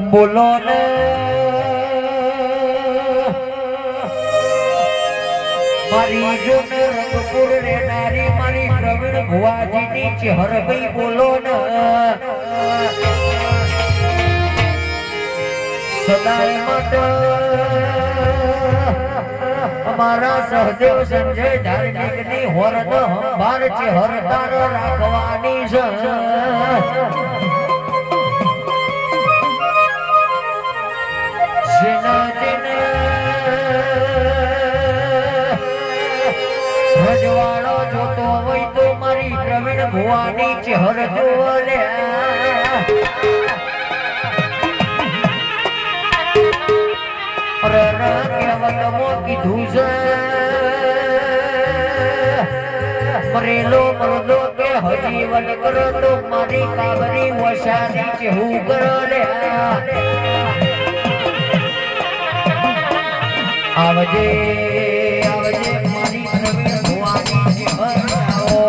બોલો ને મારી જોન રંગપુર રે નારી મારી પ્રવીણ ભુવાજીની ચહેર ભાઈ બોલો ને સદાય માટે અમારા સહદેવ સંજય ધાર્મિક ની હોરદ હંભાર ચહેર તાર રાખવાની છે રજવાડો જોતો હોય તો મારી પ્રવીણ ભુવાની ચહેર જોવો લે કીધું છે મરેલો મરદો કે હજી વન કરો તો મારી કાબરી વસાની ચેહું કરો લે આવજે આવજે મારી પ્રવીણ ભુવાની ચહેર આવો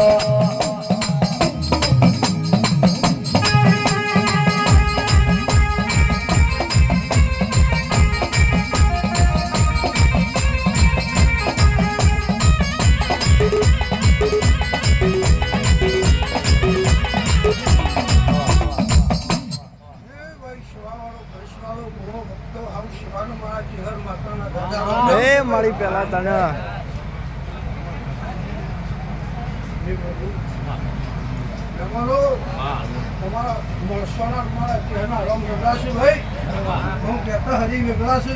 મારી પેલા તને તમારા મળસોના મારા કહેના રમ વેગળા છે ભાઈ હું કહેતા હરી વેગળા છે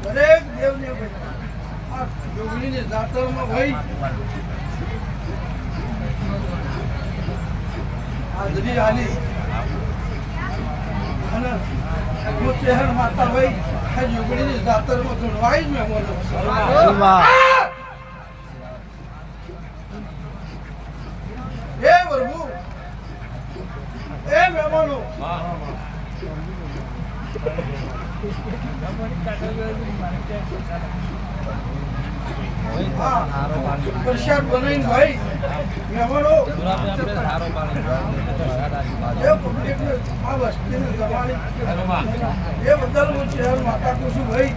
દરેક દેવને આ જોગણીની જાતરમાં ભાઈ હાજરી આલી અને ચહેર માતા ભાઈ આ જોગણીની જાતરમાં ગણવાય જ મહેમાનો એ પ્રભુ એ મહેમાનો પ્રસાદ બનાવીને ભાઈ મહેમાનો આ વસ્તીને જમાડી એ બદલ હું શહેર માતા કહું છું ભાઈ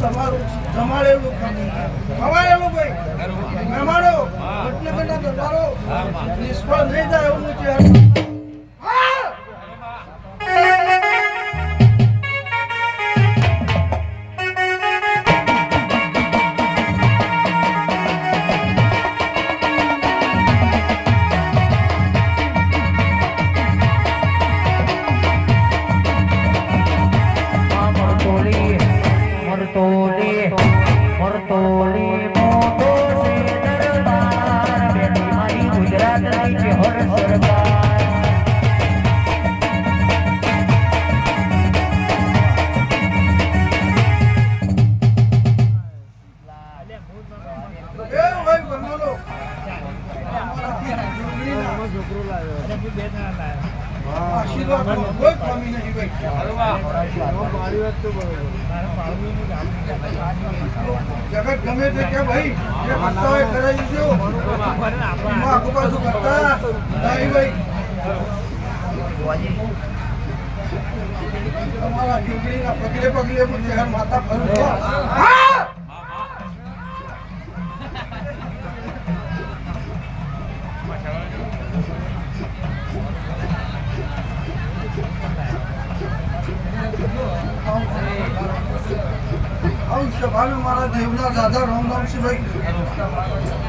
તમારું જમાડેલું ખવાડેલું ભાઈ મહેમાનો એટલે દરબારો નિષ્ફળ નહીં જાય એવું શહેર આશીર્વાદમાં કોઈ કમી નથી ભાઈ. મારી વાત તો બરોબર. જગત ગમે તે કે ભાઈ જે કરતા હોય કરાવી દીધો. એમાં આગુ પાછું કરતા નહીં ભાઈ. તમારા દીકરીના પગલે પગલે હું જયારે માતા ફરું છું. હા! આવું છે ભાઈ મારા દેવના દાદા રામનામ છે ભાઈ.